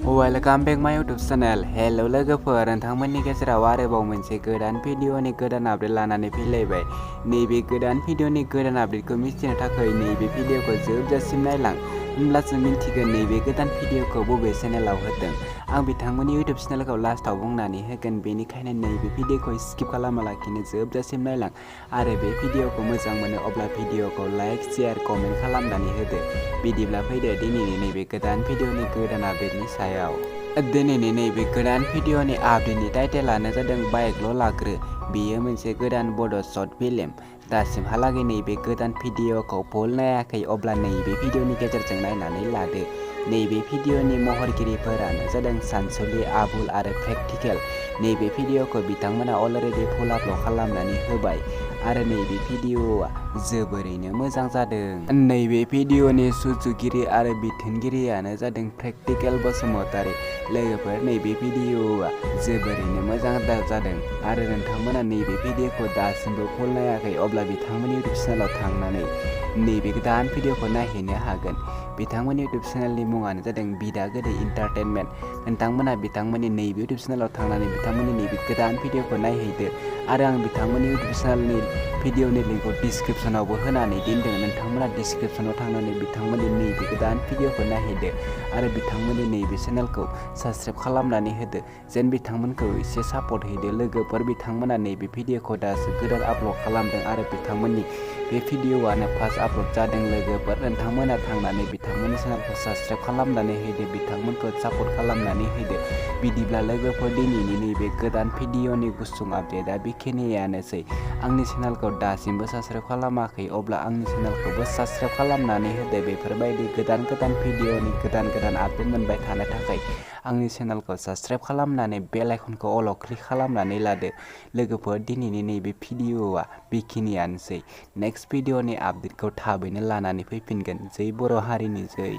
Welcome बेक माय YouTube channel. Hello लोगोफोर, नोंथांमोननि गेजेराव आरोबाव मोनसे गोदान भिडिअनि गोदान आपडेट लानानै फैलायबाय। नैबे गोदान भिडिअनि गोदान आपडेटखौ मिथिनो थाखाय नैबे भिडिअखौ जोबजासिम नायलां, होमब्लासो मिन्थिगोन नैबे गोदान भिडिअखौ बबे चेनेलाव होदों। आं बिथांमोननि यूट्यूब चेनेलखौ लास्टआव बुंनानै होगोन, बेनिखायनो नैबे भिडिअखौ स्किप खालामालाखिनो जोबजासिम नायलां। आरो बे भिडिअखौ मोजां मोनो अब्ला भिडिअखौ लाइक, शेयार, कमेन्ट खालामनानै होदो। बिदिब्ला फैदो दिनैनि नैबे गोदान भिडिअनि गोदान आपडेटनि सायाव। दिनैनि नैबे गोदान भिडिअनि आपडेटनि टाइटेलानो जादों बाइकल' लाग्रो। बेयो मोनसे गोदान बड' शर्ट फिल्म। दासिमहालागै नैबे गोदान भिडिअखौ फुल नायाखै अब्ला नैबे भिडिअनि गेजेरजों नायनानै लादो। नैबे भिडिअनि महरगिरिफोरानो जादों सानसुलि, आबुल आरो प्रेक्टिकेल। नैबे भिडिअखौ बिथांमोना अलरेडि फुल आपल'ड खालामनानै होबाय आरो नैबे भिडिअआ जोबोरैनो मोजां जादों। नैबे भिडिअनि सुजुगिरि आरो बिथोनगिरियानो जादों प्रेक्टिकेल बसुमतारी। लोगोफोर, नैबे भिडिअआ जोबोरैनो मोजां जादों आरो नोंथांमोना नैबे भिडिअखौ दासिमबो फुल नायाखै अब्ला बिथांमोननि यूट्यूब चेनेलाव थांनानै नैबे गोदान भिडिअखौ नायहैनो हागोन। बिथांमोननि यूट्यूब चेनेलनि मुङानो जादों बिदा गोदै एन्टारटेनमेन्ट। नोंथांमोना बिथांमोननि नैबे यूट्यूब चेनेलाव थांनानै बिथांमोननि नैबे गोदान भिडिअखौ नायहैदो आरो आं बिथांमोननि यूट्यूब चेनेलनि भिडिअनि लिंकखौ डिसक्रिपसनावबो होनानै दोनदों। नोंथांमोना डिसक्रिपसनाव थांनानै बिथांमोननि नैबे गोदान भिडिअखौ नायहैदो आरो बिथांमोननि नैबे चेनेलखौ साबस्क्राइब खालामनानै होदो, जेन बिथांमोनखौ एसे सापर्ट होदो। लोगोफोर, बिथांमोना नैबे भिडिअखौ दासो गोदान आपल'ड खालामदों आरो बिथांमोननि बे भिडिअआनो फार्स्ट आपल'ड जादों। लोगोफोर, नोंथांमोना थांनानै बिथांमोननि चेनेलखौ साबस्क्राइब खालामनानै होदो, बिथांमोनखौ सापर्ट खालामनानै होदो। बिदिब्ला लोगोफोर, दिनैनि नैबे गोदान भिडिअनि गुसुं आपडेटआ बेखिनियानोसै। आंनि चेनेलखौ दासिमबो साबस्क्राइब खालामाखै अब्ला आंनि चेनेलखौबो साबस्क्राइब खालामनानै होदो। बेफोरबायदि गोदान गोदान भिडिअनि गोदान गोदान आपडेट मोनबाय थानो थाखाय आंनि चेनेलखौ साबस्क्राइब खालामनानै बेल आइकनखौ अलाव क्लिक खालामनानै लादो। लोगोफोर, दिनैनि नैबे भिडिअआ बेखिनियानोसै। नेक्स्ट भिडिअनि आपडेटखौ थाबैनो लानानै फैफिनगोन। जै बर' हारिनि जै।